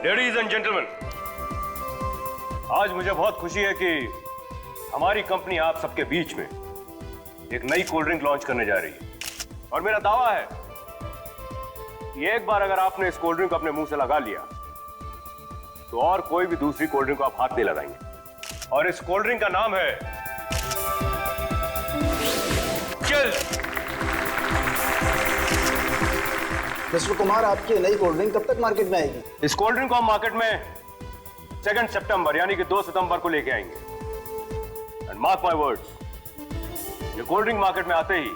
Ladies and gentleman, आज मुझे बहुत खुशी है कि हमारी कंपनी आप सबके बीच में एक नई कोल्ड ड्रिंक लॉन्च करने जा रही है। और मेरा दावा है कि एक बार अगर आपने इस कोल्ड ड्रिंक को अपने मुंह से लगा लिया तो और कोई भी दूसरी कोल्ड ड्रिंक को आप हाथ नहीं लगाएंगे। और इस कोल्ड ड्रिंक का नाम है चिल्स। मिस्टर कुमार, आपकी नई कोल्ड ड्रिंक कब तक मार्केट में आएगी? इस कोल्ड ड्रिंक को हम मार्केट में 2 सितंबर यानी कि 2 सितंबर को लेके आएंगे। एंड मार्क माय वर्ड्स, ये कोल्ड ड्रिंक मार्केट में आते ही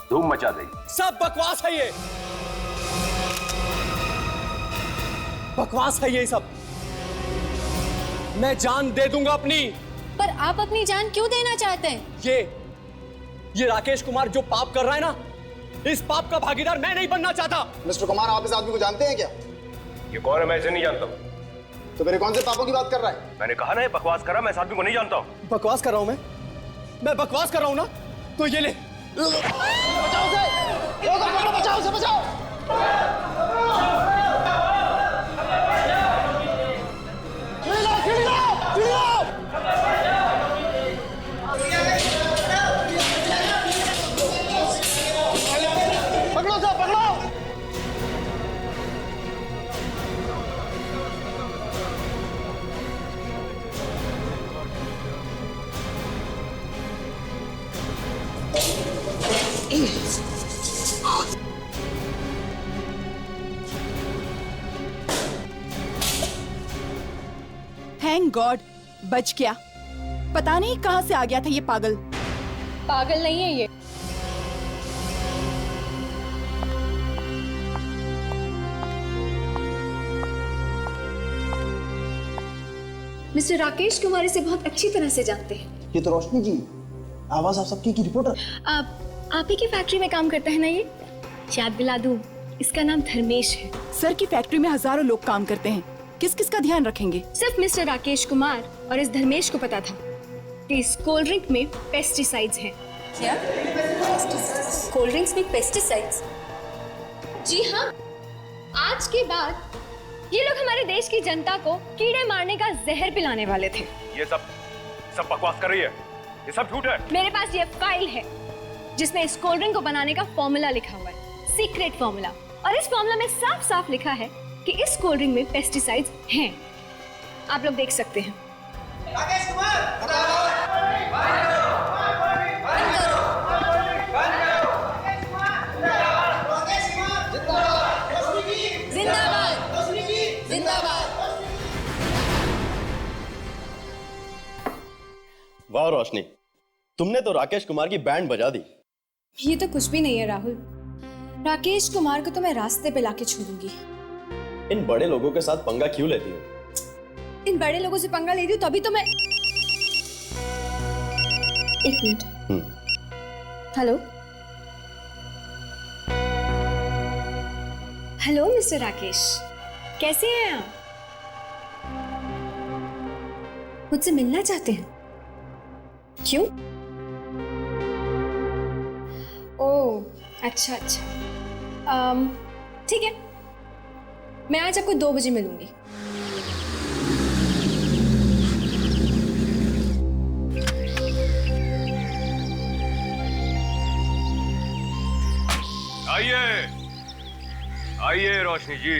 धूम मचा देगी। सब बकवास है, ये बकवास है, ये सब। मैं जान दे दूंगा अपनी। पर आप अपनी जान क्यों देना चाहते हैं? ये राकेश कुमार जो पाप कर रहा है ना, इस पाप का भागीदार मैं नहीं बनना चाहता। मिस्टर कुमार, आप इस आदमी को जानते हैं क्या? ये कौन है? मैं इसे नहीं जानता। तो मेरे कौन से पापों की बात कर रहा है? मैंने कहा ना ये बकवास कर रहा, मैं इस आदमी को नहीं जानता हूँ। बकवास कर रहा हूं मैं बकवास कर रहा हूं ना, तो ये ले। बचाओ उसे! बचाओ उसे, बचाओ! थैंक गॉड बच गया। पता नहीं कहां से आ गया था ये पागल। पागल नहीं है ये। मिस्टर राकेश कुमार इसे बहुत अच्छी तरह से जानते हैं। ये तो रोशनी जी, आवाज आप सबकी की रिपोर्टर। आप ही की फैक्ट्री में काम करता है ना ये? याद दिला दूं, इसका नाम धर्मेश है। सर की फैक्ट्री में हजारों लोग काम करते हैं, किस किस का ध्यान रखेंगे? सिर्फ मिस्टर राकेश कुमार और इस धर्मेश को पता था कि इस कोल्ड ड्रिंक में पेस्टिसाइड्स हैं। क्या? कोल्ड ड्रिंक्स में पेस्टिसाइड्स? जी हाँ। आज के बाद ये लोग हमारे देश की जनता को कीड़े मारने का जहर पिलाने वाले थे। ये सब बकवास कर रही है, ये सब झूठ है। मेरे पास ये फाइल है जिसमें इस कोल्ड ड्रिंक को बनाने का फॉर्मूला लिखा हुआ है, सीक्रेट फॉर्मूला। और इस फॉर्मूला में साफ साफ लिखा है कि इस कोल्ड ड्रिंक में पेस्टिसाइड्स हैं। आप लोग देख सकते हैं। राकेश कुमार, वाह रोशनी, तुमने तो राकेश कुमार की बैंड बजा दी। ये तो कुछ भी नहीं है राहुल। राकेश कुमार को तो मैं रास्ते पे लाके छोड़ूंगी। इन बड़े लोगों के साथ पंगा क्यों लेती हो? इन बड़े लोगों से पंगा ले रही हूँ तभी तो मैं। एक minute. Hello hello mister Rakesh, कैसे हैं आप? मुझसे मिलना चाहते हैं? क्यों? ओह अच्छा अच्छा, ठीक है, मैं आज आपको 2 बजे मिलूंगी। आइए रोशनी जी,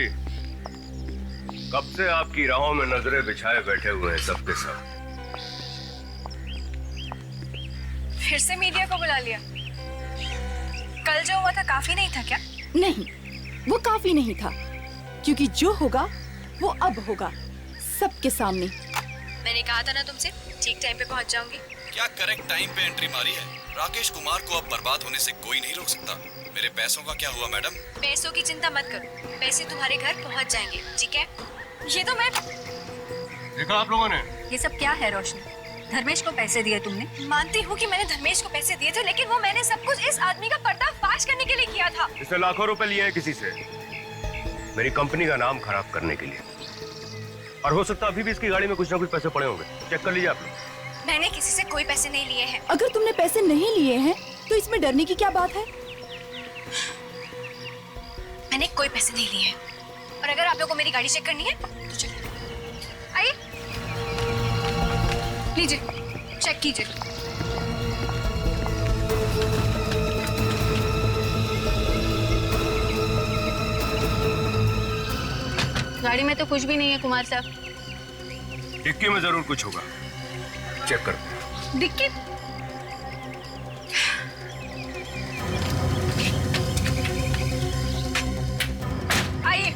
कब से आपकी राहों में नजरें बिछाए बैठे हुए हैं सबके सब। फिर से मीडिया को बुला लिया? कल जो हुआ था काफी नहीं था क्या? नहीं, वो काफी नहीं था, क्योंकि जो होगा वो अब होगा, सबके सामने। मैंने कहा था ना तुमसे, ठीक टाइम पे पहुंच जाऊंगी। क्या करेक्ट टाइम पे एंट्री मारी है। राकेश कुमार को अब बर्बाद होने से कोई नहीं रोक सकता। मेरे पैसों का क्या हुआ मैडम? पैसों की चिंता मत करो, पैसे तुम्हारे घर पहुंच जाएंगे, ठीक है? ये तो मैं देखा आप लोगों ने। ये सब क्या है रोशनी? धर्मेश को पैसे दिए तुमने? मानती हूँ कि मैंने धर्मेश को पैसे दिए थे, लेकिन वो मैंने सब कुछ इस आदमी का पर्दाफाश करने के लिए किया था। इसने लाखों रुपए लिए हैं किसी से, मेरी कंपनी का नाम खराब करने के लिए। और हो सकता अभी भी इसकी गाड़ी में कुछ ना कुछ पैसे पड़े होंगे, चेक कर लीजिए आप लोग। मैंने किसी से कोई पैसे नहीं लिए हैं। अगर तुमने पैसे नहीं लिए हैं तो इसमें डरने की क्या बात है? मैंने कोई पैसे नहीं लिए हैं। और अगर आप लोगों को मेरी गाड़ी चेक करनी है तो चलिए, आइए, लीजिए, चेक कीजिए। गाड़ी में तो कुछ भी नहीं है कुमार साहब। डिक्की में जरूर कुछ होगा, चेक कर। डिक्की? आइए।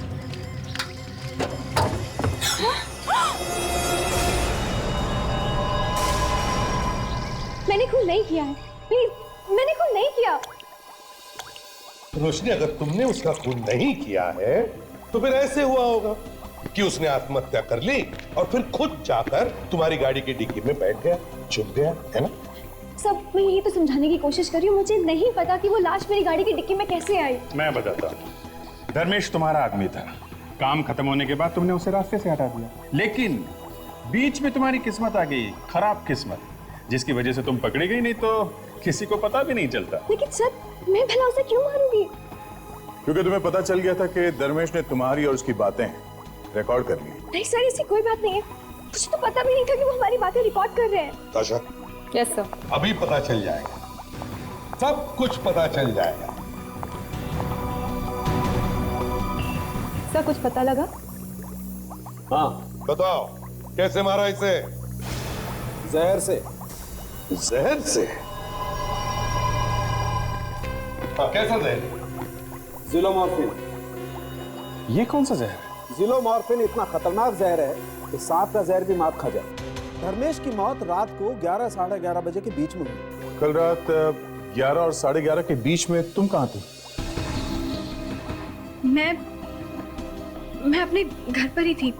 मैंने खून नहीं किया है, प्लीज, मैंने खून नहीं किया। रोशनी, अगर तुमने उसका खून नहीं किया है तो फिर ऐसे हुआ होगा कि उसने आत्महत्या कर ली और फिर खुद जाकर तुम्हारी गाड़ी की डिक्की में बैठ गया, छुप गया, है ना? सब मैं यही तो समझाने की कोशिश कर रही हूँ, मुझे नहीं पता कि वो लाश मेरी गाड़ी की डिक्की में कैसे आई। मैं बताता हूँ। धर्मेश तुम्हारा आदमी था, काम खत्म होने के बाद तुमने उसे रास्ते से हटा दिया, लेकिन बीच में तुम्हारी किस्मत आ गई, खराब किस्मत, जिसकी वजह से तुम पकड़ी गई, नहीं तो किसी को पता भी नहीं चलता। लेकिन सर, मैं भला उसे क्यों मारूंगी? क्योंकि तुम्हें पता चल गया था कि धर्मेश ने तुम्हारी और उसकी बातें रिकॉर्ड कर ली। नहीं सर, ऐसी कोई बात नहीं है, मुझे तो पता भी नहीं था कि वो हमारी बातें रिकॉर्ड कर रहे हैं। ताशा, यस सर। अभी पता चल जाएगा, सब कुछ पता चल जाएगा। सर, कुछ पता लगा? हाँ, बताओ, कैसे मारा इसे? जहर से। जहर से? हाँ, कैसा जहर? जिलोमॉर्फिन। ये कौन सा जहर? जिलोमॉर्फिन इतना खतरनाक जहर है कि सांप का जहर भी मात खा जाए। धर्मेश की मौत रात को 11 साढ़े 11 बजे के बीच में हुई। कल रात 11 और 11:30 के बीच में तुम कहाँ थे? मैं अपने घर पर ही थी।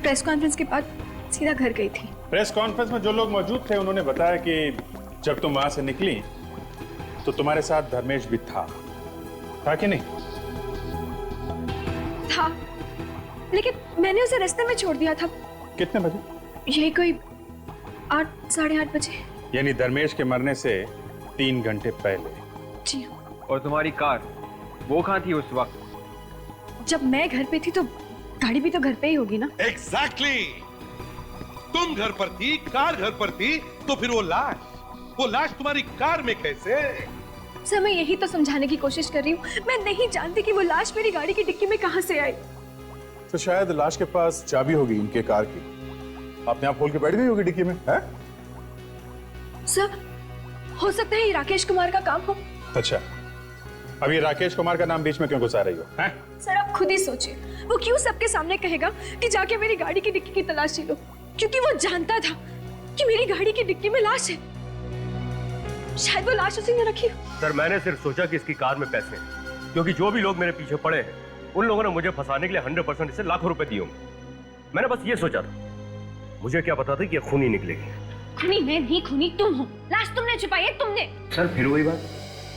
प्रेस कॉन्फ्रेंस के बाद सीधा घर गई थी। प्रेस कॉन्फ्रेंस में जो लोग मौजूद थे उन्होंने बताया कि जब तुम वहां से निकली तो तुम्हारे साथ धर्मेश भी था कि नहीं? था, लेकिन मैंने उसे रास्ते में छोड़ दिया था। कितने बजे? यही कोई 8 साढ़े 8 बजे। यानी धर्मेश के मरने से 3 घंटे पहले। जी। और तुम्हारी कार, वो कहाँ थी उस वक्त? जब मैं घर पे थी तो गाड़ी भी तो घर पे ही होगी ना? एग्जैक्टली। तुम घर पर थी, कार घर पर थी, तो फिर वो लाश तुम्हारी कार में कैसे? सर, मैं यही तो समझाने की कोशिश कर रही हूँ, मैं नहीं जानती कि वो लाश मेरी गाड़ी की डिक्की में कहाँ से आई। तो शायद लाश के पास चाबी होगी इनके कार की, अपने आप खोल के बैठ गई होगी डिक्की में, है? सर, हो सकता है ये राकेश कुमार का काम हो। अच्छा, अब ये राकेश कुमार का नाम बीच में क्यों घुसा रही हो, हैं? सर, आप खुद ही सोचिए, वो क्यों सबके सामने कहेगा कि जाके मेरी गाड़ी की डिक्की की तलाशी लो? क्योंकि वो जानता था कि मेरी गाड़ी की डिक्की में लाश है। शायद वो लाश उसी ने रखी हो। सर, मैंने सिर्फ सोचा कि इसकी कार में पैसे हैं, क्योंकि जो भी लोग मेरे पीछे पड़े हैं उन लोगों ने मुझे फंसाने के लिए 100% इसे लाखों रुपए दिए होंगे। मैंने बस ये सोचा था, मुझे क्या पता था कि ये खूनी निकलेगी। खूनी मैं नहीं, खूनी तुम हो। लाश तुमने छुपाई है, तुमने। सर, फिर वही बात,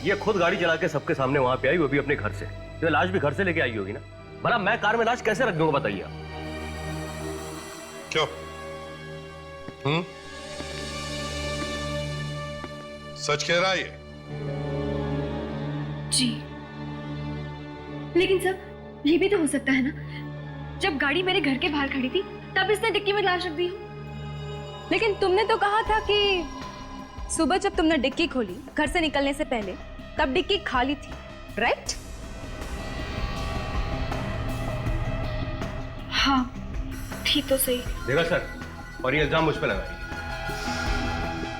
ये खुद गाड़ी चला के सबके सामने वहां पे आई, वो भी अपने घर से। तो लाश भी घर से लेके आई होगी ना? भला मैं कार में लाश कैसे रख दूंगा, बताइए आप। क्यों? सच कह रहा है ये? जी, लेकिन सर, ये भी तो हो सकता है ना, जब गाड़ी मेरे घर के बाहर खड़ी थी तब इसने डिक्की में लाश रख दी हो। लेकिन तुमने तो कहा था कि सुबह जब तुमने डिक्की खोली घर से निकलने से पहले, तब डिक्की खाली थी, राइट? हाँ, ठीक तो सही। देखा सर, और ये इल्जाम मुझ पे लगा।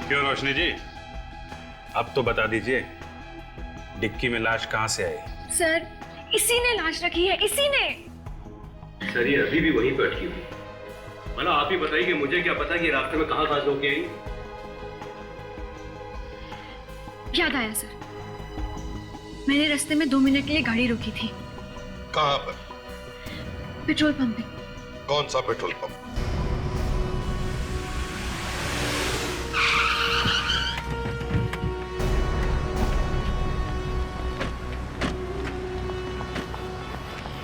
क्यों रोशनी जी, अब तो बता दीजिए डिक्की में लाश कहां से आई? सर, इसी ने लाश रखी है, इसी ने। सर, ये अभी भी वहीं पे अटकी हुई। मतलब आप ही बताइए, मुझे क्या पता कि रास्ते में कहां से होके आई। याद आया सर, मैंने रास्ते में 2 मिनट के लिए गाड़ी रोकी थी। कहां पर? पेट्रोल पंप पे। कौन सा पेट्रोल पंप?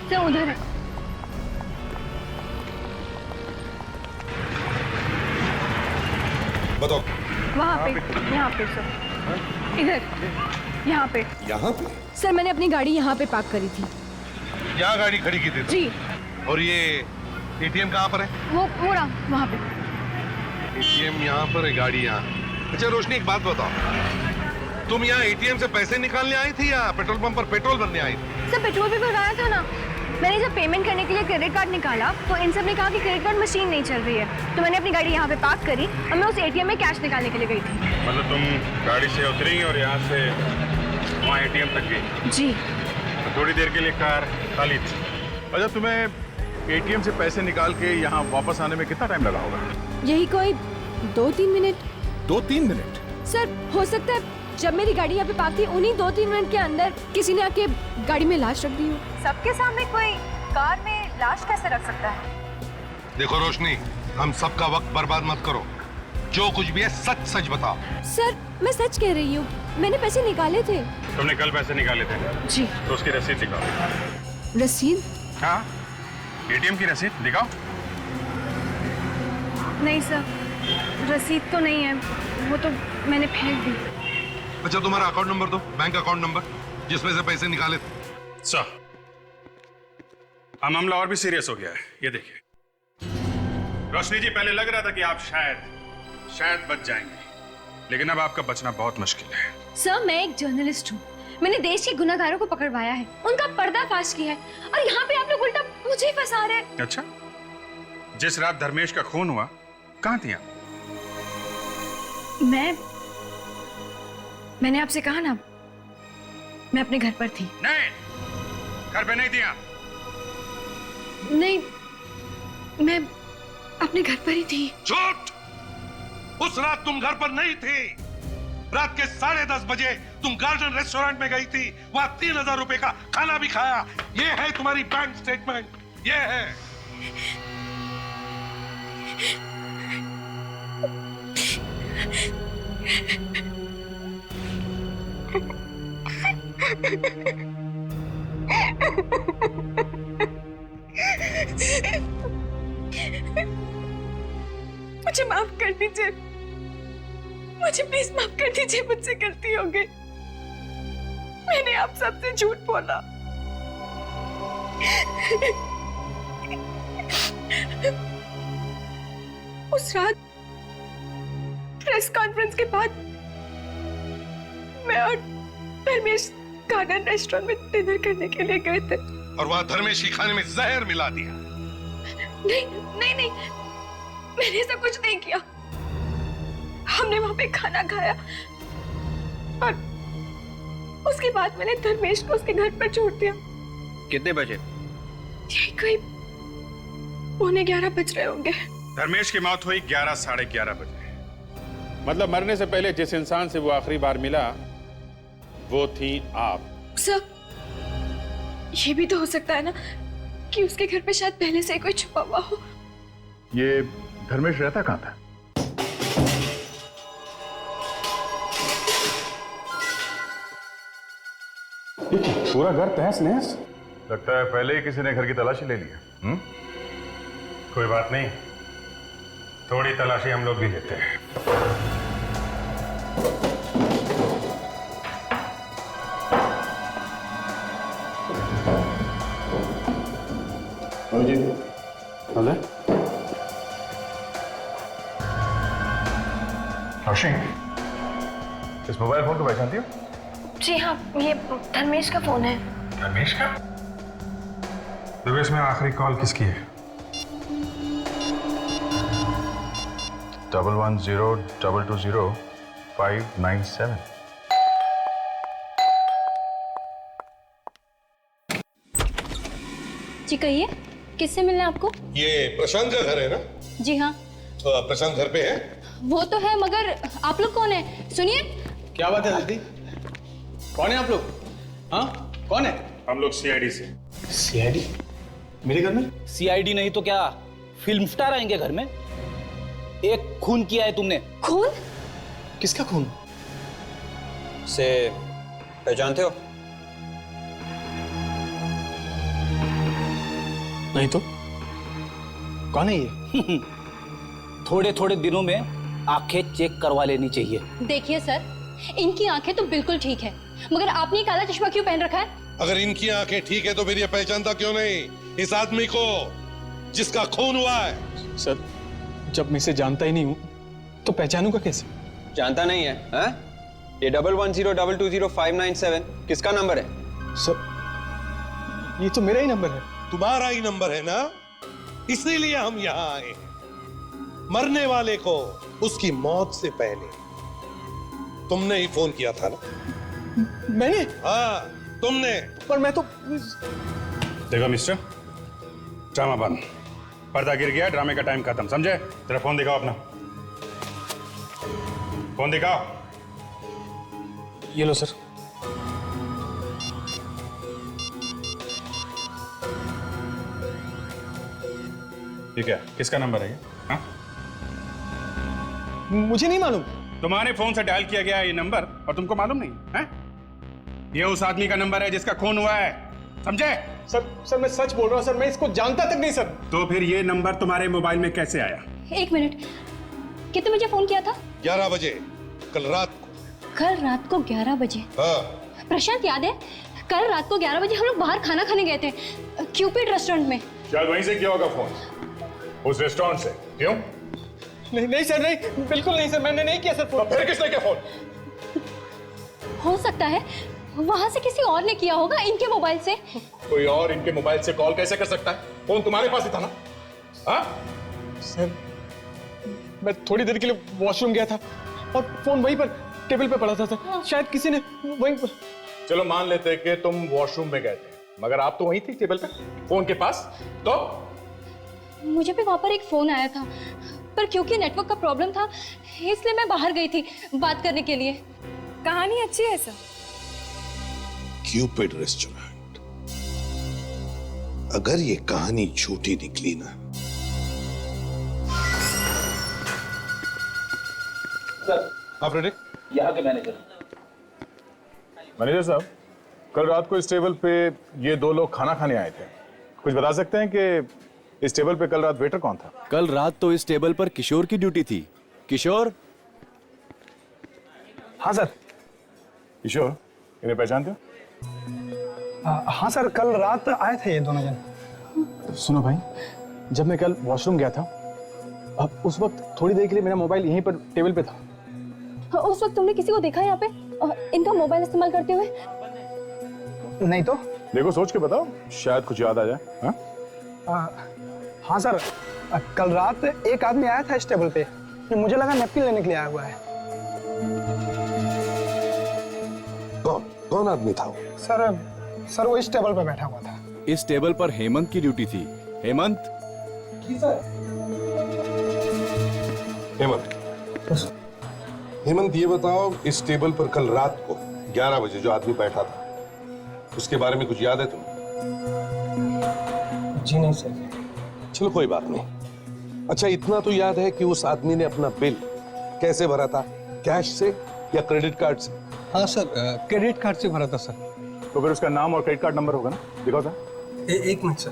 सर, उधर है। बताओ। वहाँ पे, यहाँ पे सर, इधर, यहाँ पे। यहाँ पे? सर, मैंने अपनी गाड़ी यहाँ पे पार्क करी थी। यहाँ गाड़ी खड़ी की थी जी। और ये एटीएम कहाँ पर है? वो रहा वहाँ पे। एटीएम यहाँ पर है, गाड़ी यहाँ। अच्छा रोशनी, एक बात बताओ, तुम यहाँ एटीएम से पैसे निकालने आई थी या पेट्रोल पंप पर पेट्रोल भरने आई थी? सर पेट्रोल भी भरवाया था ना। मैंने जब पेमेंट करने के लिए क्रेडिट कार्ड निकाला तो इन सब ने कहा कि क्रेडिट कार्ड मशीन नहीं चल रही है, तो मैंने अपनी गाड़ी यहाँ पे पार्क करी और मैं उस एटीएम में कैश निकालने के लिए गई थी। मतलब तुम गाड़ी से उतरी और यहाँ से वहाँ एटीएम तक गई? जी। तो थोड़ी देर के लिए कार खाली थी। अच्छा, तुम्हें एटीएम से पैसे निकाल के यहाँ वापस आने में कितना टाइम लगा होगा? यही कोई 2-3 मिनट। 2-3 मिनट? सर हो सकता है जब मेरी गाड़ी यहाँ पे पार्क थी उन्हीं 2-3 मिनट के अंदर किसी ने आके गाड़ी में लाश रख दी हो। सबके सामने कोई कार में लाश कैसे रख सकता है? देखो रोशनी, हम सबका वक्त बर्बाद मत करो, जो कुछ भी है सच सच बताओ। सर मैं सच कह रही हूँ, मैंने पैसे निकाले थे। तुमने कल पैसे निकाले थे? जी। तो उसकी रसीद दिखाओ। रसीद? हाँ, एटीएम की रसीद दिखाओ। नहीं सर, रसीद तो नहीं है, वो तो मैंने फेंक दी। अच्छा तुम्हारा अकाउंट नंबर दो, बैंक अकाउंट नंबर जिसमें से पैसे निकाले थे। सर, मामला और भी सीरियस हो गया है, ये देखिए। रोशनी जी, पहले लग रहा था कि आप शायद बच जाएंगे, लेकिन अब आपका बचना बहुत मुश्किल है। सर मैं एक जर्नलिस्ट हूँ, मैंने देश के गुनाहगारों को पकड़वाया है, उनका पर्दाफाश किया है और यहाँ पे आप लोग उल्टा मुझे ही फंसा रहे हैं। अच्छा, जिस रात धर्मेश का खून हुआ कहाँ थी आप? मैंने आपसे कहा ना, मैं अपने घर पर थी। नहीं, घर पे नहीं थी आप। नहीं, मैं अपने घर पर ही थी। झूठ! उस रात तुम घर पर नहीं थी। रात के 10:30 बजे तुम गार्डन रेस्टोरेंट में गई थी, वहां 3000 रुपए का खाना भी खाया। ये है तुम्हारी बैंक स्टेटमेंट, ये है। मुझे माफ कर दीजिए, मुझे प्लीज माफ कर दीजिए, मुझसे गलती हो गई। मैंने आप सबसे झूठ बोला। उस रात प्रेस कॉन्फ्रेंस के बाद मैं और धर्मेश गार्डन रेस्टोरेंट में डिनर करने के लिए गए थे और वहां धर्मेश की खाने में जहर मिला दिया। नहीं, मैंने ऐसा कुछ नहीं किया। हमने वहां पे खाना खाया और उसके बाद मैंने धर्मेश को उसके घर पर छोड़ दिया। कितने बजे? यही कोई 11:15 बज रहे होंगे। धर्मेश की मौत हुई 11 साढ़े 11 बजे। मतलब मरने से पहले जिस इंसान से वो आखिरी बार मिला वो थी आप। सर, ये भी तो हो सकता है ना कि उसके घर पे शायद पहले से कोई छुपा हुआ हो। ये धर्मेश रहता कहाँ था? पूरा घर तहस नहस। लगता है पहले ही किसी ने घर की तलाशी ले लिया। कोई बात नहीं, थोड़ी तलाशी हम लोग भी लेते हैं। जी, रोशनी, इस मोबाइल फोन को पहचानती हो? जी हाँ, ये धर्मेश का फोन है। धर्मेश का? धर्मेश में आखिरी कॉल किसकी है? 110220-597। जी कहिए, किससे मिलना है आपको? ये प्रशांत का घर है ना? जी हाँ। तो प्रशांत घर पे है? वो तो है, मगर आप लोग कौन है? सुनिए। क्या बात है दीदी? कौन है आप लोग? हाँ, कौन है? हम लोग सीआईडी से। सीआईडी? मेरे घर में? सीआईडी नहीं तो क्या फिल्म स्टार आएंगे घर में? एक खून किया है तुमने। खून? किसका खून? से पहचानते हो? नहीं तो कौन है ये? थोड़े थोड़े दिनों में आंखें चेक करवा लेनी चाहिए। देखिए सर, इनकी आंखें तो बिल्कुल ठीक है, मगर आपने काला चश्मा क्यों पहन रखा है? अगर इनकी आंखें ठीक है तो फिर ये पहचानता क्यों नहीं इस आदमी को जिसका खून हुआ है? सर, जब मैं इसे जानता ही नहीं हूं तो पहचानूंगा कैसे? जानता नहीं है? हाँ? ये 1102205997 किसका नंबर है? सर, ये तो मेरा ही नंबर है। तुम्हारा ही नंबर है ना, इसीलिए हम यहां आए हैं। मरने वाले को उसकी मौत से पहले तुमने ही फोन किया था ना? मैंने? हाँ, तुमने। पर मैं तो देखो मिस्टर, ड्रामा बंद, पर्दा गिर गया, ड्रामे का टाइम खत्म, समझे? तेरा फोन दिखाओ अपना, फोन दिखाओ। ये लो सर। ठीक है, किसका नंबर है ये? हाँ? मुझे नहीं मालूम। तुम्हारे फोन से डायल किया गया है ये नंबर और तुमको मालूम नहीं है? ये उस आदमी का नंबर है जिसका खून हुआ है, समझे? सर मैं सच बोल रहा हूँ सर, मैं इसको जानता तक नहीं सर। तो फिर ये नंबर तुम्हारे मोबाइल में कैसे आया? 1 मिनट, कितने बजे फोन किया था? 11 बजे कल रात को। कल रात को 11 बजे? हाँ। प्रशांत, याद है कल रात को 11 बजे हम लोग बाहर खाना खाने गए थे क्यूपिड रेस्टोरेंट में। शायद वहीं से किया होगा फोन, उस रेस्टोरेंट से। क्यों? नहीं सर, नहीं, बिल्कुल नहीं सर, मैंने नहीं किया सर फोन। फिर किसने किया फोन? हो सकता है वहां से किसी और ने किया होगा, इनके मोबाइल से। कोई और इनके मोबाइल से कॉल कैसे कर सकता है? फोन तुम्हारे पास ही था ना? हाँ? सर, मैं थोड़ी देर के लिए वॉशरूम गया था और फोन वहीं पर टेबल पे पड़ा था सर। शायद किसी ने वहीं पर... चलो मान लेते कि तुम वॉशरूम में गए थे, मगर आप तो वहीं थी टेबल पे, फोन के पास। तो मुझे भी वहां पर एक फोन आया था, पर क्योंकि नेटवर्क का प्रॉब्लम था इसलिए मैं बाहर गई थी बात करने के लिए। कहानी अच्छी है सर। क्यूपिड रेस्टोरेंट, अगर ये कहानी झूठी निकली ना। सर, आप रेडी? यहाँ के मैनेजर। मैनेजर साहब, कल रात को इस टेबल पे ये 2 लोग खाना खाने आए थे, कुछ बता सकते हैं कि इस टेबल पे कल रात वेटर कौन था? कल रात तो इस टेबल पर किशोर की ड्यूटी थी। किशोर? हाँ सर। किशोर, इन्हें पहचानते हो? हाँ सर, कल रात आए थे ये दोनों जन। सुनो भाई, जब मैं कल वॉशरूम गया था, अब उस वक्त थोड़ी देर के लिए मेरा मोबाइल यहीं पर टेबल पे था। उस वक्त तुमने किसी को देखा यहाँ पे इनका मोबाइल इस्तेमाल करते हुए? नहीं तो। देखो, सोच के बताओ, शायद कुछ याद आ जाए। हाँ? हाँ सर, कल रात एक आदमी आया था इस टेबल पे, मुझे लगा नैपकिन लेने के लिए आया हुआ है। कौन आदमी था वो? सर वो इस टेबल पे बैठा हुआ था। इस टेबल पर हेमंत की ड्यूटी थी। हेमंत? हेमंत, ये बताओ, इस टेबल पर कल रात को 11 बजे जो आदमी बैठा था, उसके बारे में कुछ याद है तुम्हें? जी नहीं सर। चलो कोई बात नहीं। अच्छा, इतना तो याद है कि उस आदमी ने अपना बिल कैसे भरा था, कैश से या क्रेडिट कार्ड से? हाँ सर, क्रेडिट कार्ड से भरा था सर। तो फिर उसका नाम और क्रेडिट कार्ड नंबर होगा ना? दिखाओ सर। एक मिनट सर।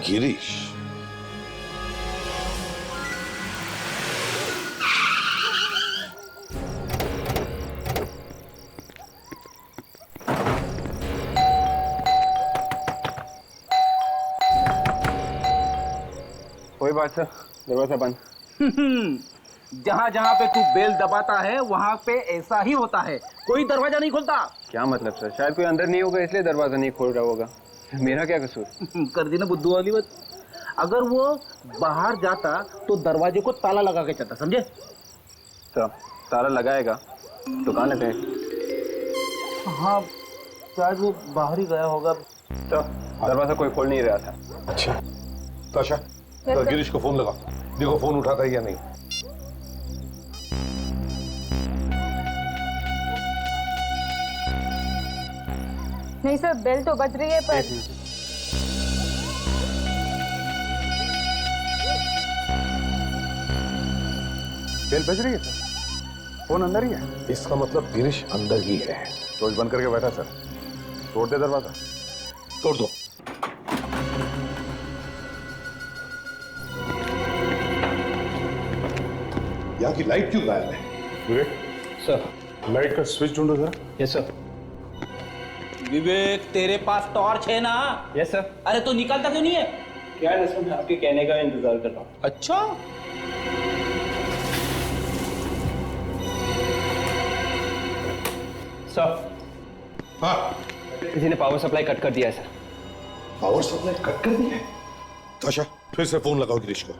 गिरीश, कोई बात सर, दरवाजा बंद। जहाँ जहाँ पे तू बेल दबाता है वहाँ पे ऐसा ही होता है, कोई दरवाजा नहीं खुलता। क्या मतलब सर? शायद कोई अंदर नहीं होगा इसलिए दरवाजा नहीं खोल रहा होगा। मेरा क्या कसूर? कर दी ना बुद्धू वाली बात। अगर वो बाहर जाता तो दरवाजे को ताला लगा के जाता, समझे? तो ताला लगाएगा तो कहाँ लेते हैं? हाँ, शायद वो बाहर ही गया होगा। तो दरवाजा कोई खोल नहीं रहा था। अच्छा ताशा, गिरीश को फोन लगा, देखो फोन उठाता है या नहीं। नहीं सर, बेल तो बज रही है पर बेल बज रही है सर, फोन अंदर ही है। इसका मतलब गिरीश अंदर ही है। रोज बंद करके बैठा सर, तोड़ दे दरवाजा। तोड़ दो। यहाँ की लाइट क्यों गायब है? विवेक सर। लाइट का स्विच ढूंढो जरा। Yes sir. विवेक तेरे पास टॉर्च है ना? Yes sir. अरे तो निकालता क्यों नहीं है? क्या है सर, मैं आपके कहने का इंतजार कर रहा हूँ। अच्छा। सर। हाँ। किसी ने पावर सप्लाई कट कर दिया है सर। पावर सप्लाई कट कर दिया है? अच्छा, फिर से फोन लगाओ गिरीश को।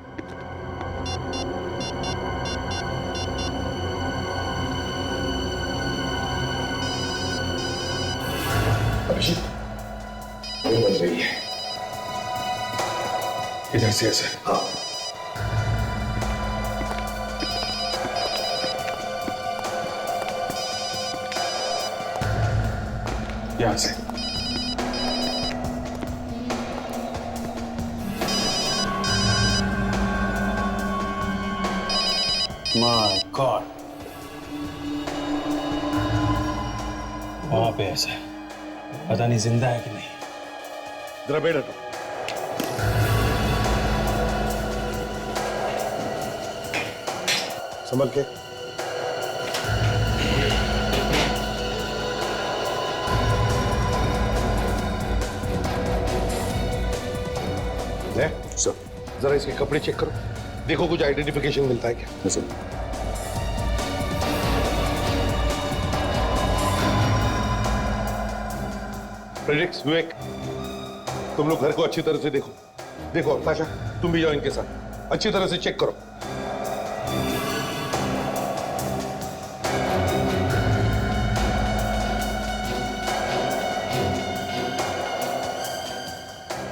अभिषेक, फोन बज रही है। इधर से है सर। हाँ। यहां से। माय गॉड, वहां पे ऐसा पता नहीं जिंदा है कि नहीं। जरा बैठ हटो। संभल के। सर, जरा इसके कपड़े चेक करो, देखो कुछ आइडेंटिफिकेशन मिलता है क्या? सर। फ्रेडरिक्स, विवेक, तुम लोग घर को अच्छी तरह से देखो। देखो ताशा, तुम भी जाओ इनके साथ, अच्छी तरह से चेक करो।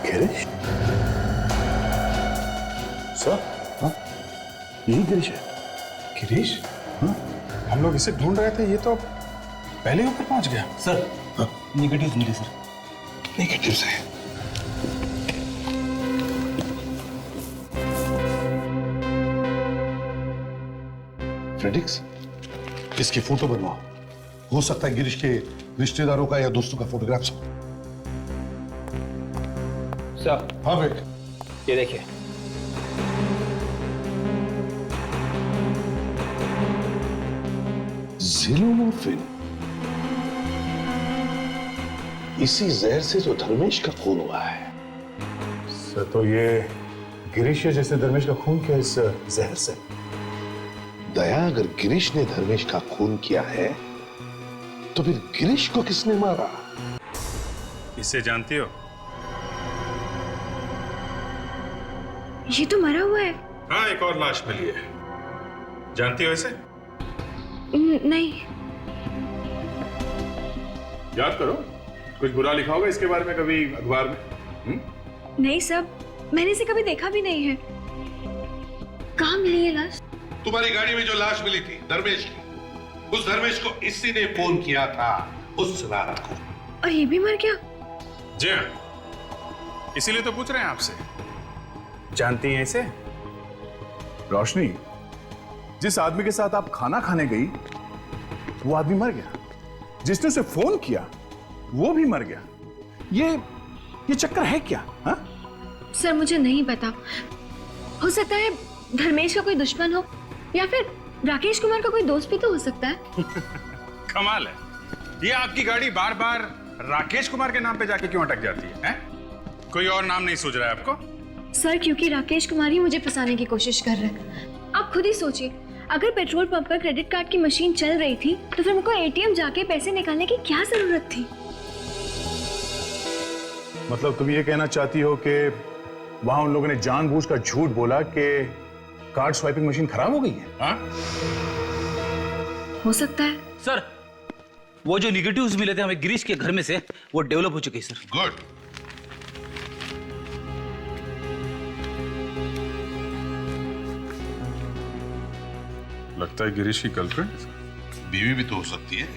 गिरीश? सर, हाँ, यही गिरीश है। गिरीश? हाँ, हम लोग इसे ढूंढ रहे थे, ये तो पहले ऊपर पहुंच गया। सर, नेगेटिव मिले सर। नेगेटिव है। फ्रेडिक्स, इसकी फोटो बनवाओ। हो सकता है गिरीश के रिश्तेदारों का या दोस्तों का फोटोग्राफ्स हो। सर। हाँ बेट, ये देखिए। ज़िलोमोर्फिन, इसी जहर से जो धर्मेश का खून हुआ है। सर, तो ये गिरीश है जैसे धर्मेश का खून किया इस जहर से। दया, अगर गिरीश ने धर्मेश का खून किया है तो फिर गिरीश को किसने मारा? इसे जानती हो? ये तो मरा हुआ है। हाँ, एक और लाश मिली है। जानती हो इसे? नहीं। याद करो, कुछ बुरा लिखा होगा इसके बारे में कभी अखबार में? नहीं सर, मैंने इसे कभी देखा भी नहीं है। कहाँ मिली है लाश? तुम्हारी गाड़ी में जो लाश मिली थी धर्मेश की, उस धर्मेश को इसी ने फोन किया था उस रात को। और ये भी मर गया? जी हाँ, इसीलिए तो पूछ रहे हैं आपसे। जानती हैं इसे? रोशनी, जिस आदमी के साथ आप खाना खाने गई वो आदमी मर गया, जिसने उसे फोन किया वो भी मर गया। ये चक्कर है क्या? हा? सर, मुझे नहीं पता। हो सकता है धर्मेश का कोई दुश्मन हो, या फिर राकेश कुमार का कोई दोस्त भी तो हो सकता है। कमाल है, ये आपकी गाड़ी बार बार राकेश कुमार के नाम पे जाके क्यों अटक जाती है? कोई और नाम नहीं सूझ रहा है आपको? सर, क्योंकि राकेश कुमार ही मुझे फंसाने की कोशिश कर रहे हैं। आप खुद ही सोचिए, अगर पेट्रोल पंप पर क्रेडिट कार्ड की मशीन चल रही थी तो फिर मुझको एटीएम जाके पैसे निकालने की क्या जरूरत थी? मतलब तुम ये कहना चाहती हो कि वहां उन लोगों ने जानबूझकर झूठ बोला कि कार्ड स्वाइपिंग मशीन खराब हो गई है? हाँ? हो सकता है। सर, वो जो निगेटिव्स मिले थे हमें गिरीश के घर में से, वो डेवलप हो चुके हैं सर। गुड। लगता है गिरीश की गर्लफ्रेंड, बीवी भी तो हो सकती है।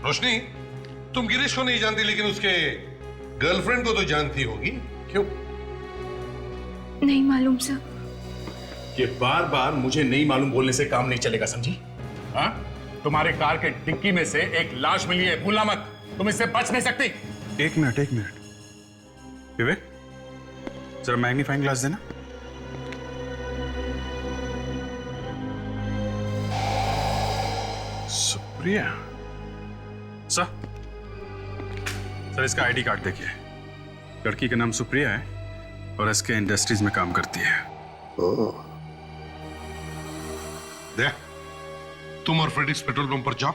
रोशनी, तुम गिरीश को नहीं जानती लेकिन उसके गर्लफ्रेंड को तो जानती होगी, क्यों? नहीं मालूम सर, ये बार बार मुझे नहीं मालूम बोलने से काम नहीं चलेगा, समझी? हाँ, तुम्हारे कार के डिक्की में से एक लाश मिली है, भूलना मत। तुम इससे बच नहीं सकती। एक मिनट विवेक, जरा मैग्नीफाइंग ग्लास देना। सुप्रिया सर, इसका आईडी कार्ड देखिए। लड़की का नाम सुप्रिया है और एसके इंडस्ट्रीज में काम करती है। देख, तुम और फ्रेडिक्स पेट्रोल पंप पर जाओ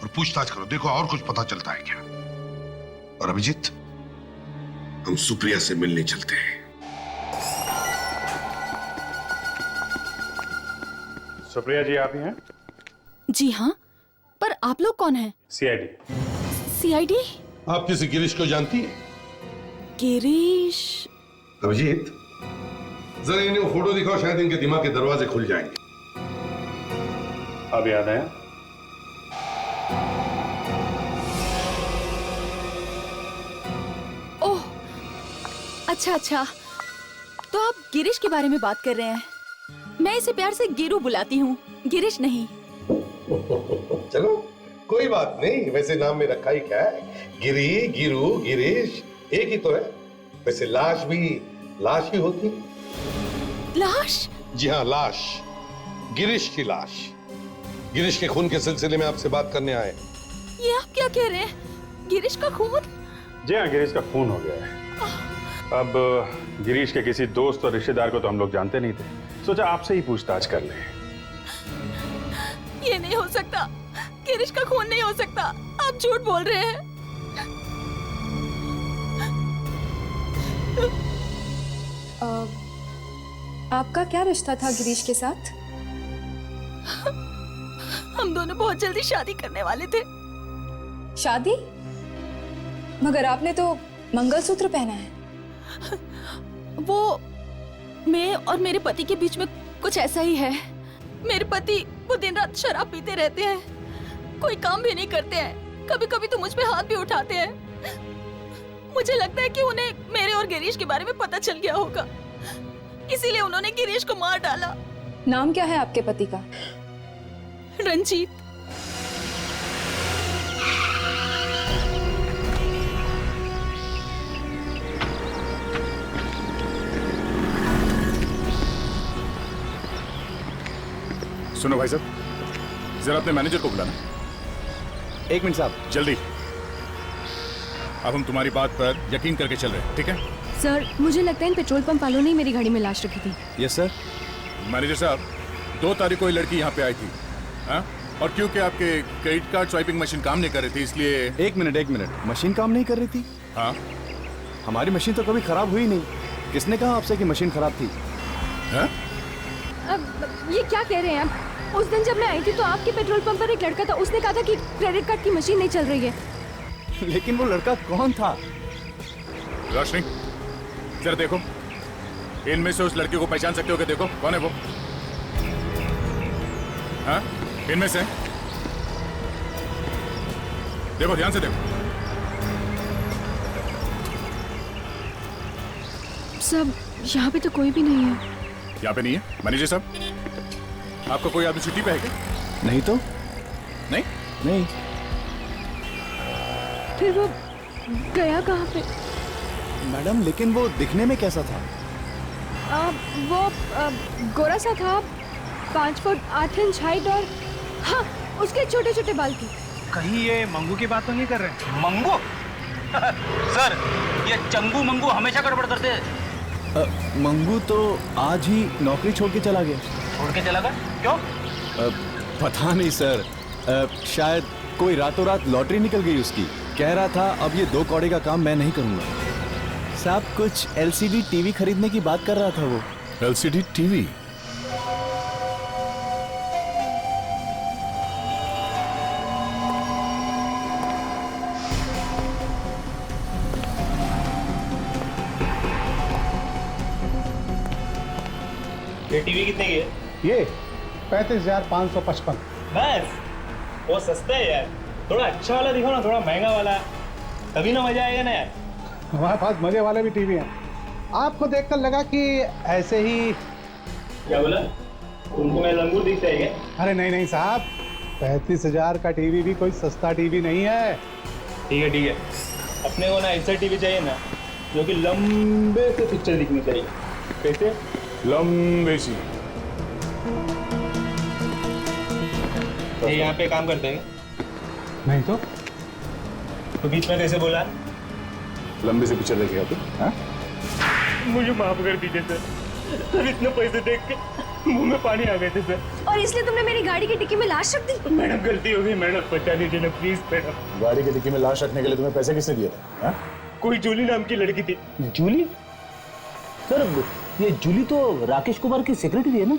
और पूछताछ करो, देखो और कुछ पता चलता है क्या। और अभिजीत, हम सुप्रिया से मिलने चलते हैं। सुप्रिया जी, आप ही हैं? जी हाँ, पर आप लोग कौन हैं? सीआईडी। सीआईडी? आप किसी गिरीश को जानती है? गिरीश? अभिजीत, जरा इन्हें वो फोटो दिखाओ, शायद इनके दिमाग के दरवाजे खुल जाएंगे। अब याद आया? ओह, अच्छा, तो आप गिरीश के बारे में बात कर रहे हैं। मैं इसे प्यार से गिरू बुलाती हूँ, गिरीश नहीं। चलो कोई बात नहीं, वैसे नाम में रखा ही क्या है, गिरी, गिरू, गिरीश एक ही तो है। वैसे लाश भी लाश ही होती है। लाश? जी हाँ, लाश, गिरीश की लाश। गिरीश के खून के सिलसिले में आपसे बात करने आए। ये आप क्या कह रहे हैं? गिरीश का खून? जी हाँ, गिरीश का खून हो गया है। अब गिरीश के किसी दोस्त और रिश्तेदार को तो हम लोग जानते नहीं थे, सोचा आपसे ही पूछताछ कर लें। ये नहीं हो सकता, गिरीश का खून नहीं हो सकता, आप झूठ बोल रहे हैं। आपका क्या रिश्ता था गिरीश के साथ? हम दोनों बहुत जल्दी शादी करने वाले थे। शादी? मगर आपने तो मंगलसूत्र पहना है। वो मैं और मेरे पति के बीच में कुछ ऐसा ही है। मेरे पति वो दिन रात शराब पीते रहते हैं, कोई काम भी नहीं करते हैं, कभी कभी तो मुझ पे हाथ भी उठाते हैं। मुझे लगता है कि उन्हें मेरे और गिरीश के बारे में पता चल गया होगा, इसीलिए उन्होंने गिरीश को मार डाला। नाम क्या है आपके पति का? रंजीत। सुनो भाई साहब, जरा अपने मैनेजर को बुलाना। एक मिनट साहब, जल्दी। अब हम तुम्हारी बात पर यकीन करके चल रहे हैं, ठीक है? सर, मुझे लगता है इन पेट्रोल पंप वालों ने मेरी गाड़ी में लाश रखी थी। Yes sir. मैनेजर साहब, 2 तारीख को ये लड़की यहाँ पे आई थी, हाँ? और क्योंकि आपके क्रेडिट कार्ड स्वाइपिंग मशीन काम नहीं कर रही थी, इसलिए। एक मिनट, मशीन काम नहीं कर रही थी? हाँ। हमारी मशीन तो कभी खराब हुई नहीं। किसने कहा आपसे कि मशीन खराब थी? हाँ? अब ये क्या कह रहे हैं आप? उस दिन जब मैं आई थी तो आपके पेट्रोल पंप पर एक लड़का था, उसने कहा था कि क्रेडिट कार्ड की मशीन नहीं चल रही है। लेकिन वो लड़का कौन था? रोशनी, जरा देखो, इनमें से उस लड़के को पहचान सकते हो क्या? देखो कौन है वो? हाँ, इनमें से देखो, ध्यान से देखो। सब यहाँ पे तो कोई भी नहीं है। यहाँ पे नहीं है? मैनेजर साहब, आपका कोई आदमी छुट्टी पे है क्या? नहीं तो। नहीं। फिर वो गया कहाँ पे? मैडम, लेकिन वो दिखने में कैसा था? वो गोरा सा था, 5 फुट 8 इंच हाइट और हाँ, उसके छोटे छोटे बाल थे। कहीं ये मंगू की बात तो नहीं कर रहे? मंगू? सर, ये चंगू मंगू हमेशा गड़बड़ करते हैं। मंगू तो आज ही नौकरी छोड़ के चला गया। छोड़ के चला गया? क्यों? पता नहीं सर, शायद कोई रातों रात लॉटरी निकल गई उसकी। कह रहा था अब ये 2 कौड़े का काम मैं नहीं करूंगा। साहब, कुछ LCD टीवी खरीदने की बात कर रहा था वो। LCD TV? ये टीवी कितने की है? ये 35,555। बस, वो सस्ता है यार। थोड़ा अच्छा वाला दिखाओ ना, थोड़ा महंगा वाला, तभी ना मजा आएगा ना यार। हमारे पास मजे वाले भी टीवी हैं। आपको देखकर लगा कि ऐसे ही क्या बोला? तुमको मैं लंगूर दिखता है क्या? अरे नहीं नहीं साहब, 35,000 का टीवी भी कोई सस्ता टीवी नहीं है। ठीक है ठीक है, अपने को ना ऐसा टीवी चाहिए ना जो कि लंबे से पिक्चर दिखनी चाहिए। कैसे? लंबे सी। ये यहाँ पे काम करते हैं? नहीं तो बीच में कैसे बोला? लंबे से पिक्चर देखेगा तू? हाँ? मुझे माफ कर दीजिए सर, सर इतने पैसे देख के मुंह में पानी आ गए थे सर। और इसलिए तुमने मेरी गाड़ी की डिक्की में लाश रख दी? मैडम गलती हो गई मैडम, बचा लीजिए ना प्लीज मैडम। गाड़ी की डिक्की में लाश रखने के लिए तुम्हें पैसे किसने दिए थे? हाँ? कोई जूली नाम की लड़की थी। जूली? सर ये जूली तो राकेश कुमार की सेक्रेटरी है ना?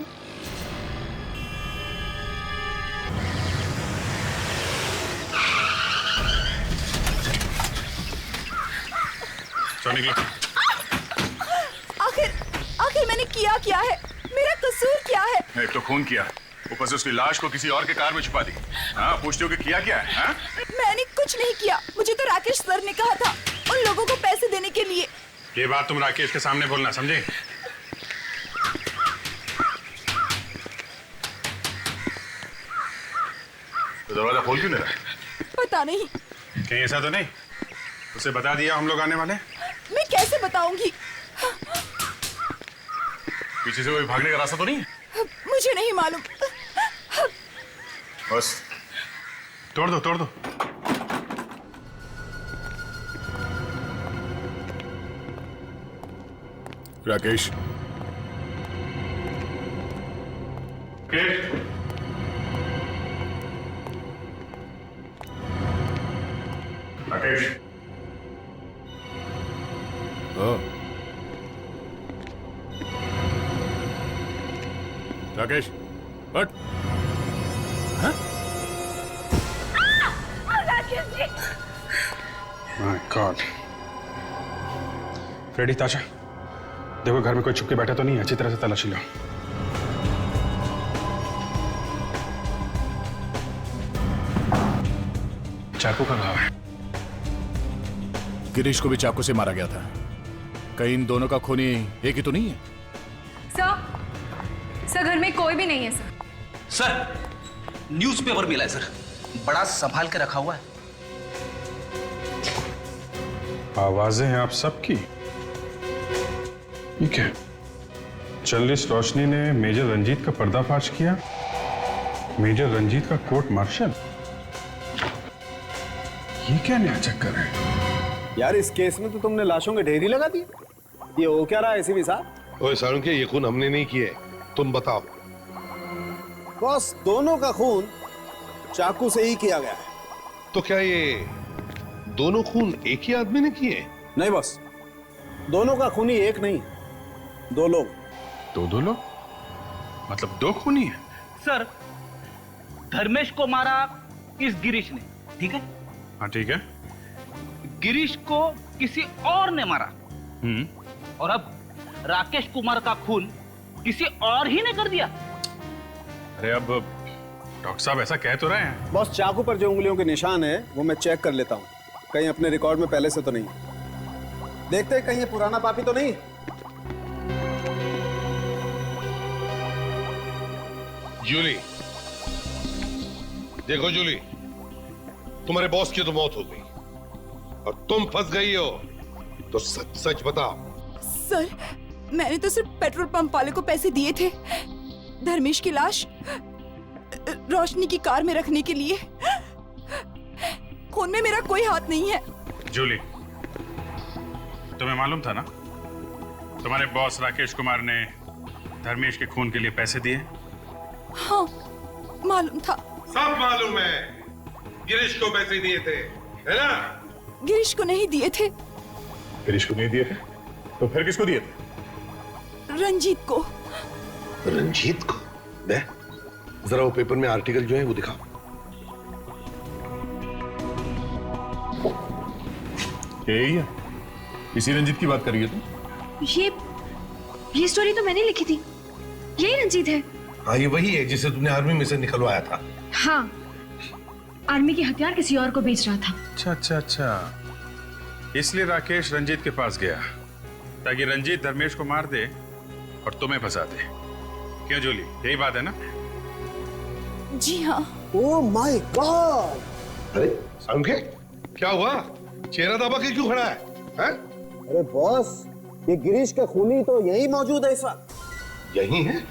आखिर मैंने किया क्या है? मेरा कसूर क्या है? एक तो खून किया, ऊपर से उसकी लाश को किसी और के कार में छुपा दी। हाँ, पूछते हो कि किया क्या है? हाँ? मैंने कुछ नहीं किया, मुझे तो राकेश सर ने कहा था उन लोगों को पैसे देने के लिए। ये बात तुम राकेश के सामने बोलना, समझे? तो दरवाजा खोल क्यों नहीं रहा? पता नहीं। कहीं ऐसा तो नहीं उसे बता दिया हम लोग आने वाले? मैं कैसे बताऊंगी? पीछे से कोई भागने का रास्ता तो नहीं है? मुझे नहीं मालूम। बस तोड़ दो तोड़ दो। राकेश, राकेश, राकेश, हट। हाँ? Rakesh ji. My God. Freddy, Tasha, देखो घर में कोई छुप के बैठा तो नहीं है, अच्छी तरह से तलाशी लो। चाकू का घाव है। गिरीश को भी चाकू से मारा गया था। कहीं इन दोनों का खूनी एक ही तो नहीं है? सर घर में कोई भी नहीं है सर। सर न्यूज़पेपर मिला है सर, बड़ा संभाल के रखा हुआ है। आवाजें हैं आप सबकी। ठीक है, जर्नलिस्ट रोशनी ने मेजर रंजीत का पर्दाफाश किया। मेजर रंजीत का कोर्ट मार्शल, ये क्या नया चक्कर है? यार इस केस में तो तुमने लाशों के ढेर ही लगा दिए। ये हो क्या रहा है एसीपी साहब? ओए सारुंके, ये खून हमने नहीं किए, तुम बताओ। बॉस, दोनों का खून चाकू से ही किया गया है। तो क्या ये दोनों खून एक ही आदमी ने किए? नहीं बॉस, दोनों का खूनी एक नहीं, दो लोग। दो लोग? मतलब दो खूनी है? सर धर्मेश को मारा इस गिरीश ने, ठीक है? हाँ ठीक है। गिरीश को किसी और ने मारा। और अब राकेश कुमार का खून किसी और ही ने कर दिया। अरे अब डॉक्टर साहब ऐसा कह तो रहे हैं। बॉस, चाकू पर जो उंगलियों के निशान है वो मैं चेक कर लेता हूँ, कहीं अपने रिकॉर्ड में पहले से तो नहीं। देखते हैं कहीं ये पुराना पापी तो नहीं। जूली, देखो जूली, तुम्हारे बॉस की तो मौत हो गई और तुम फंस गई हो, तो सच सच बताओ। सर मैंने तो सिर्फ पेट्रोल पंप वाले को पैसे दिए थे धर्मेश की लाश रोशनी की कार में रखने के लिए। खून में मेरा कोई हाथ नहीं है। जूली, तुम्हें मालूम था ना तुम्हारे बॉस राकेश कुमार ने धर्मेश के खून के लिए पैसे दिए? हाँ मालूम था। सब मालूम है। गिरीश को पैसे दिए थे, है ना? गिरीश को नहीं दिए थे। गिरीश को नहीं दिए थे? तो फिर किसको दिए थे? रंजीत को। रंजीत को? दे जरा वो पेपर में आर्टिकल जो है वो दिखाओ। यही है, इसी रंजीत की बात कर रही है तुम? ये स्टोरी तो मैंने लिखी थी। यही रंजीत है। हाँ, ये वही है जिसे तुमने आर्मी में से निकलवाया था। हाँ, आर्मी के हथियार किसी और को बेच रहा था। अच्छा, इसलिए राकेश रंजीत के पास गया ताकि रंजीत धर्मेश को मार दे और तुम्हें फंसा दे। क्यों जूली, यही बात है ना? जी हाँ। Oh my God! अरे सामके, क्या हुआ? चेहरा दबा के क्यों खड़ा है? हैं? अरे बॉस, ये गिरीश का खूनी तो यही मौजूद है इस वक्त। यही है?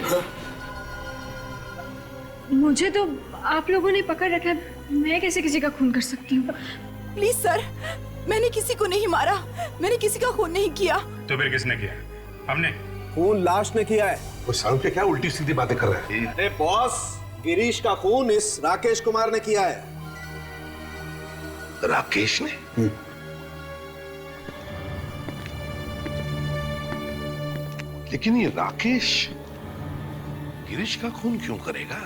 मुझे तो आप लोगों ने पकड़ रखा है, मैं कैसे किसी का खून कर सकती हूँ? प्लीज सर, मैंने किसी को नहीं मारा, मैंने किसी का खून नहीं किया। तो फिर किसने किया? हमने। खून लाश ने किया है। वो सामके क्या उल्टी सीधी बातें कर रहा है? अरे बॉस, गिरीश का खून इस राकेश कुमार ने किया है। राकेश ने? लेकिन ये राकेश गिरीश का खून क्यों करेगा?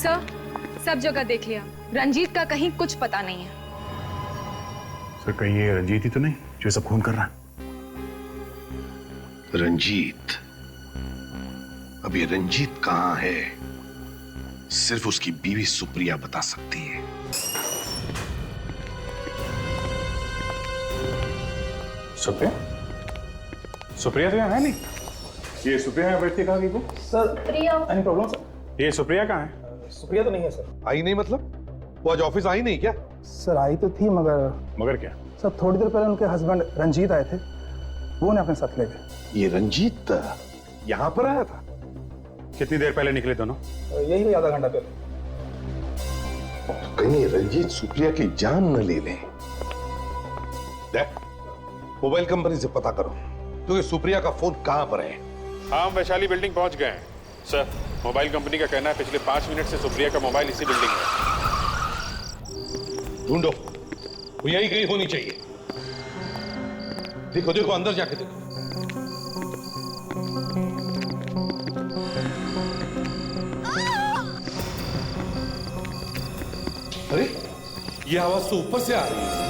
सर, सब जगह देख लिया, रंजीत का कहीं कुछ पता नहीं है। सर, कहीं ये रंजीत ही तो नहीं जो सब खून कर रहा है? रंजीत? अब ये रंजीत कहां है, सिर्फ उसकी बीवी सुप्रिया बता सकती है। सुप्रिया? सुप्रिया तो यहाँ है नहीं। ये सुप्रिया यहाँ बैठती कहाँ गई वो? Sir, any problem sir? ये सुप्रिया कहाँ है? सुप्रिया तो नहीं है सर। आई नहीं मतलब? वो आज ऑफिस आई नहीं क्या? सर आई तो थी, मगर क्या? सर थोड़ी देर पहले उनके हस्बैंड रंजीत आए थे, वो उन्हें अपने साथ ले गए। ये रंजीत यहाँ पर आया था? कितनी देर पहले निकले दोनों? यही आधा घंटा पहले। कहीं रंजीत सुप्रिया की जान न ले ले। देख, मोबाइल कंपनी से पता करो तो ये सुप्रिया का फोन कहां पर है। हाँ, हम वैशाली बिल्डिंग पहुंच गए हैं सर। मोबाइल कंपनी का कहना है पिछले 5 मिनट से सुप्रिया का मोबाइल इसी बिल्डिंग में है। ढूंढो, वो यही कहीं होनी चाहिए। देखो देखो, अंदर जाके देखो। अरे, ये आवाज तो ऊपर से आ रही है।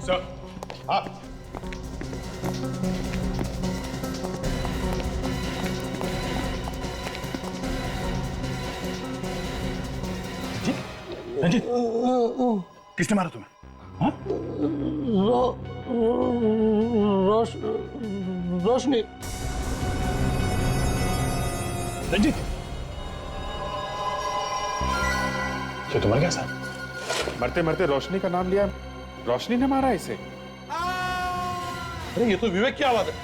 सर, आप रंजीत, किसने मारा तुम्हें? हाँ? रोशनी। रंजीत, क्या तुम्हारे क्या साथ? मरते मरते रोशनी का नाम लिया, रोशनी ने मारा इसे? अरे ये तो विवेक की आवाज है।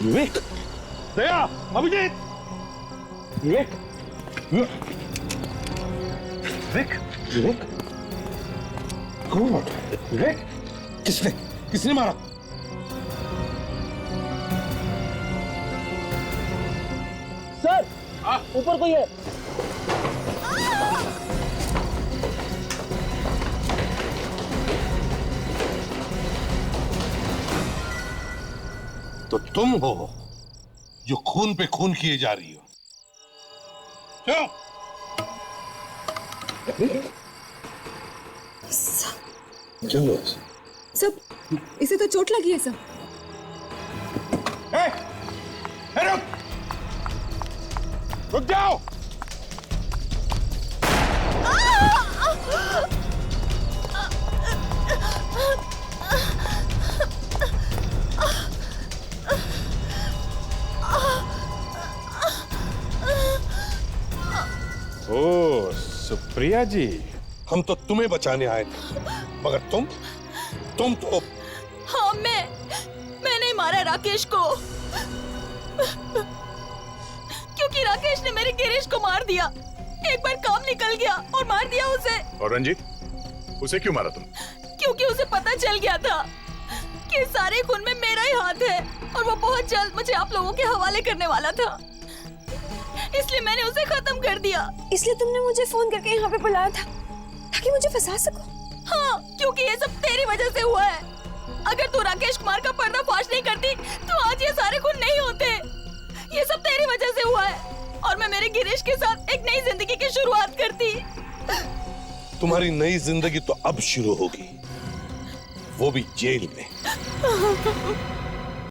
विवेक, दया, अभिजीत, विवेक, विवेक, विवेक, कौन? विवेक, किसने मारा? सर, ऊपर कोई है। तो तुम हो जो खून पे खून किए जा रही हो। क्यों? चलो सब, इसे तो चोट लगी है सब। रुक जाओ। ओ सुप्रिया जी, हम तो तुम्हें बचाने आए थे, मगर तुम तो। हाँ, मैं नहीं मारा राकेश को, क्योंकि उसने मेरे गिरीश को मार दिया। एक बार काम निकल गया और मार दिया उसे। और रंजीत, उसे क्यों मारा तुम? क्योंकि उसे पता चल गया था कि सारे खून में मेरा ही हाथ है और वो बहुत जल्द मुझे आप लोगों के हवाले करने वाला था, इसलिए मैंने उसे खत्म कर दिया। इसलिए तुमने मुझे फोन करके यहाँ पे बुलाया था ताकि मुझे फंसा सको? हाँ, क्योंकि ये सब तेरी वजह से हुआ है। अगर तू राकेश कुमार का पर्दाफाश नहीं करती तो आज ये सारे खून नहीं होते। ये सब तेरी वजह से हुआ है और मैं मेरे गिरीश के साथ एक नई जिंदगी की शुरुआत करती। तुम्हारी नई जिंदगी तो अब शुरू होगी, वो भी जेल में।